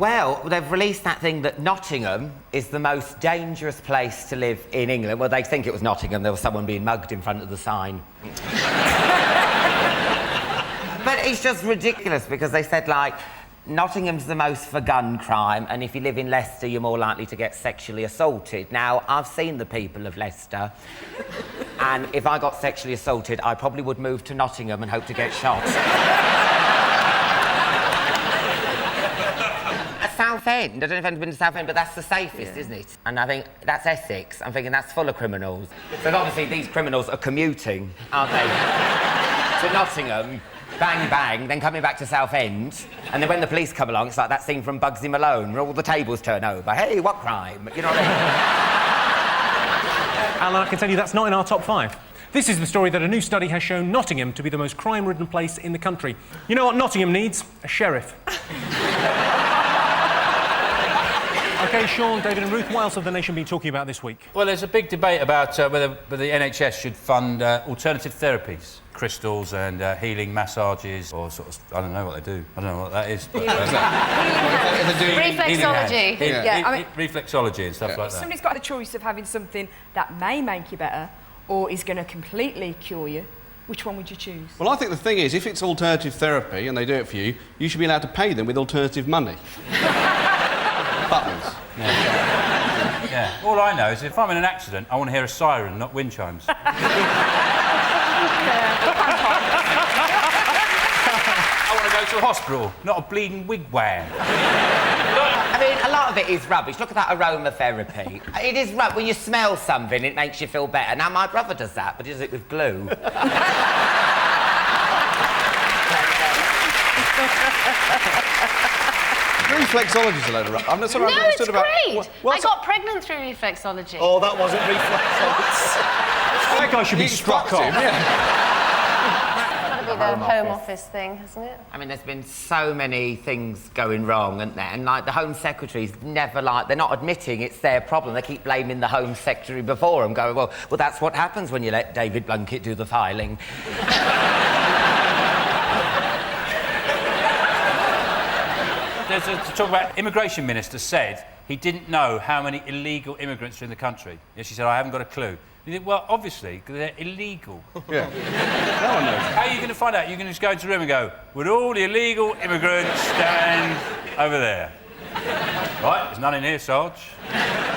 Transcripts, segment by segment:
Well, they've released that thing that Nottingham is the most dangerous place to live in England. Well, they think it was Nottingham. There was someone being mugged in front of the sign. But it's just ridiculous because they said, like, Nottingham's the most for gun crime, and if you live in Leicester, you're more likely to get sexually assaulted. Now, I've seen the people of Leicester, and if I got sexually assaulted, I probably would move to Nottingham and hope to get shot. Southend. I don't know if anyone's been to Southend, but that's the safest, isn't it? And I think that's Essex. I'm thinking that's full of criminals. But obviously these criminals are commuting, aren't they? To Nottingham, bang, bang, then coming back to Southend. And then when the police come along, it's like that scene from Bugsy Malone, where all the tables turn over. Hey, what crime? You know what I mean? Alan, I can tell you that's not in our top 5. This is the story that a new study has shown Nottingham to be the most crime-ridden place in the country. You know what Nottingham needs? A sheriff. OK, Sean, David and Ruth, what else have the nation been talking about this week? Well, there's a big debate about whether the NHS should fund alternative therapies, crystals and healing massages, or sort of, I don't know what they do. I don't know what that is. But, reflexology. Reflexology and stuff like that. Somebody's got the choice of having something that may make you better or is going to completely cure you. Which one would you choose? Well, I think the thing is, if it's alternative therapy and they do it for you, you should be allowed to pay them with alternative money. Buttons. Yeah. All I know is if I'm in an accident, I want to hear a siren, not wind chimes. I want to go to a hospital, not a bleeding wigwam. I mean, a lot of it is rubbish. Look at that aromatherapy. It is rubbish. When you smell something, it makes you feel better. Now, my brother does that, but he does it with glue. Reflexology's a load of rubbish. I'm not sure No, I've understood it's about... great. I got pregnant through reflexology. Oh, that wasn't reflexology. That guy should be struck off. Yeah. It's got to be the Home Office thing, hasn't it? I mean, there's been so many things going wrong, isn't there? And, like, the Home Secretary's never, like... They're not admitting it's their problem. They keep blaming the Home Secretary before them, going, well, that's what happens when you let David Blunkett do the filing. To talk about, immigration minister said he didn't know how many illegal immigrants are in the country. Yeah, she said, I haven't got a clue. You think, well, obviously, because they're illegal. Yeah. No one knows. How are you going to find out? You're going to just go into a room and go, would all the illegal immigrants stand over there? Right, there's none in here, Sarge.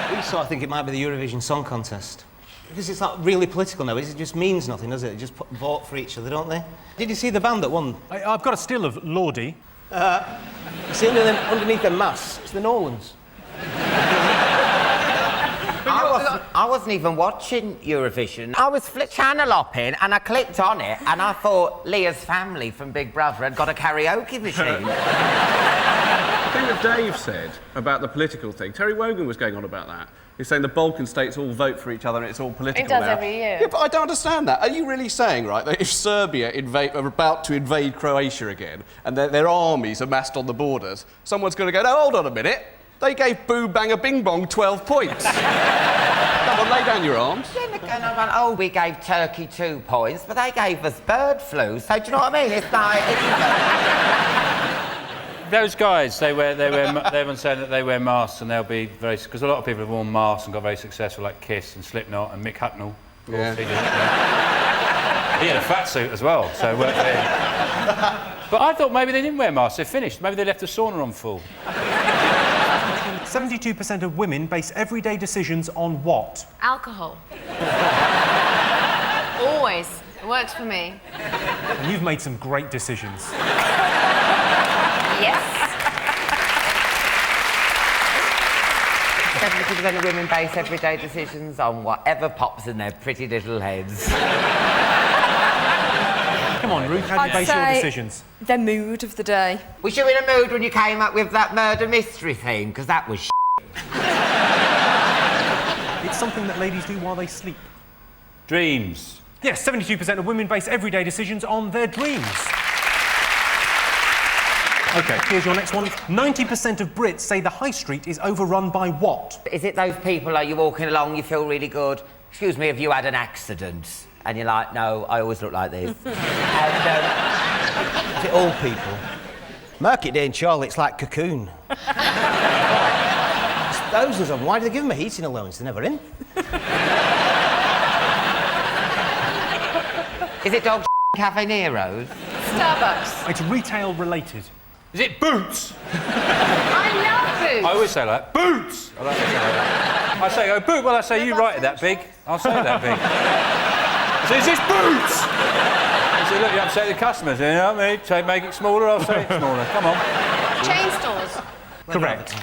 We sort of think it might be the Eurovision Song Contest. Because it's not really political now, it just means nothing, does it? They just vote for each other, don't they? Did you see the band that won? I've got a still of Lordy. See underneath the mask, it's the Nolans. I wasn't even watching Eurovision. I was channel hopping and I clicked on it and I thought Leah's family from Big Brother had got a karaoke machine. The thing that Dave said about the political thing, Terry Wogan was going on about that. He's saying the Balkan states all vote for each other and it's all political It does now. every year. Yeah, but I don't understand that. Are you really saying, right, that if Serbia are about to invade Croatia again and their armies amassed on the borders, someone's going to go, no, hold on a minute, they gave Boo Banga Bing Bong 12 points. Come on, lay down your arms. Yeah, they're going on, oh, we gave Turkey 2 points, but they gave us bird flu, so do you know what I mean? It's like... Those guys, everyone's saying that they wear masks and they'll be very... Because a lot of people have worn masks and got very successful, like Kiss and Slipknot and Mick Hucknall. Yeah. He had a fat suit as well, so it worked for him. But I thought maybe they didn't wear masks, they're finished. Maybe they left the sauna on full. 72% of women base everyday decisions on what? Alcohol. Always. It works for me. And you've made some great decisions. Yes. 70% of women base everyday decisions on whatever pops in their pretty little heads. Come on, Ruth, how do you base your decisions? The mood of the day. Was you in a mood when you came up with that murder mystery theme? Because that was It's something that ladies do while they sleep. Dreams. Yes, 72% of women base everyday decisions on their dreams. OK, here's your next one. 90% of Brits say the high street is overrun by what? Is it those people, like, you're walking along, you feel really good? Excuse me, have you had an accident? And you're like, no, I always look like this. And, Is it old people? Market day in Charlotte's like Cocoon. There's thousands of them. Why do they give them a heating allowance? They're never in. Is it dog Cafe Nero's? Starbucks. It's retail related. Is it Boots? I love Boots. I always say like, Boots! I like to say that. I say, oh, Boot, well, I say, you write it that big. I'll say it that big. I say, is this Boots? I say, look, you upset the customers. You know what I mean? Say, make it smaller, I'll say it smaller. Come on. Chain stores. Correct.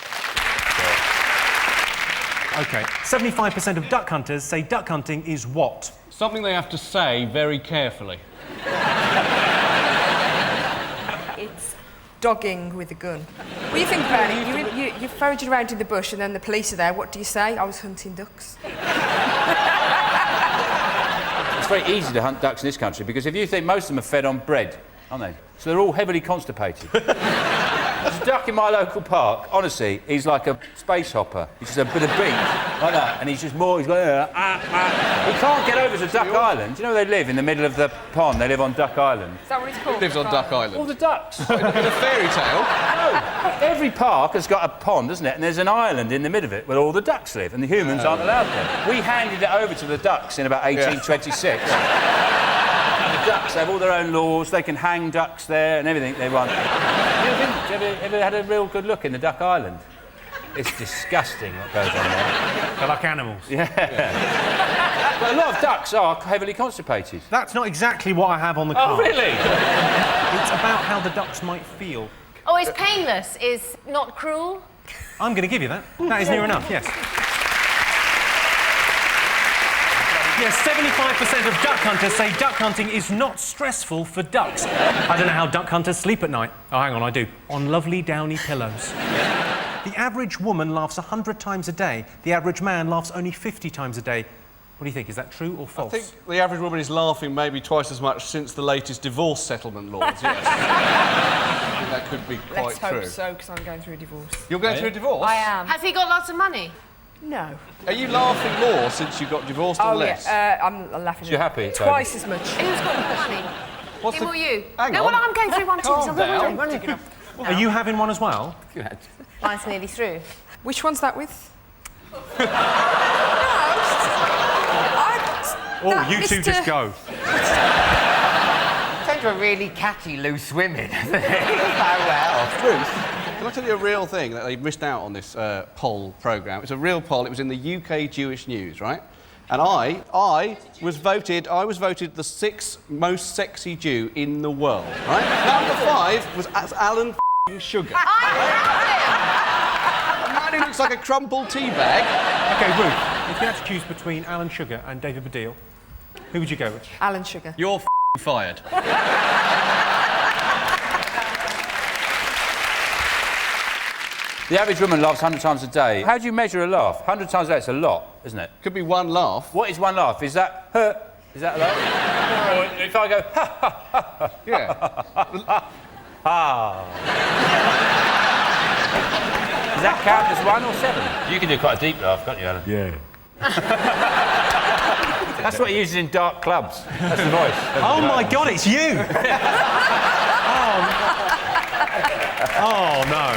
OK. 75% of duck hunters say duck hunting is what? Something they have to say very carefully. It's dogging with a gun. Well, you think about it, you're foraging around in the bush and then the police are there. What do you say? I was hunting ducks. It's very easy to hunt ducks in this country because if you think most of them are fed on bread, aren't they? So they're all heavily constipated. There's a duck in my local park, honestly, he's like a space hopper. He's just a bit of beak, like that, and he's just more, he's going, He can't get over to Duck Island. Do you know where they live? In the middle of the pond. They live on Duck Island. Is that what it's called? Lives on Duck Island. All the ducks. In a fairy tale. No, every park has got a pond, doesn't it? And there's an island in the middle of it where all the ducks live, and the humans aren't allowed there. We handed it over to the ducks in about 1826. The ducks have all their own laws. They can hang ducks there and everything they want. Have you ever had a real good look in the Duck Island? It's disgusting what goes on there. They're like animals. Yeah. But a lot of ducks are heavily constipated. That's not exactly what I have on the card. Oh, really? It's about how the ducks might feel. Oh, it's painless. It's not cruel. I'm going to give you that. That is near enough, yes. Yes, 75% of duck hunters say duck hunting is not stressful for ducks. I don't know how duck hunters sleep at night. Oh, hang on, I do. On lovely downy pillows. The average woman laughs 100 times a day. The average man laughs only 50 times a day. What do you think? Is that true or false? I think the average woman is laughing maybe twice as much since the latest divorce settlement laws, yes. I think that could be quite true. Let's hope so, because I'm going through a divorce. You're going through a divorce? I am. Has he got lots of money? No. Are you laughing more since you got divorced or less? Yeah, I'm laughing. You're happy, Twice as much. Who's got the money? What's Him the- or you? Hang no, on. well, I'm going through one too. Calm down. Are you having one as well? Mine's nearly through. Which one's that with? Oh, you two just go. Turned to a really catty loose women, hasn't it? So well. Ruth, can I tell you a real thing that they missed out on this poll programme? It's a real poll. It was in the UK Jewish News, right? And I was voted the 6th most sexy Jew in the world, right? Number 5 was Alan Sugar. A man who looks like a crumpled tea bag. OK, Ruth, if you had to choose between Alan Sugar and David Baddiel, who would you go with? Alan Sugar. You're fired. The average woman laughs 100 times a day. How do you measure a laugh? 100 times a day, it's a lot, isn't it? Could be one laugh. What is one laugh? Is that her? Is that a laugh? Or if I go, ha, ha, ha, ha, Yeah. ha. Does that count as 1 or 7? You can do quite a deep laugh, can't you, Alan? Yeah. That's what he uses in dark clubs. That's the voice. Oh, my God, it's you! Oh, no.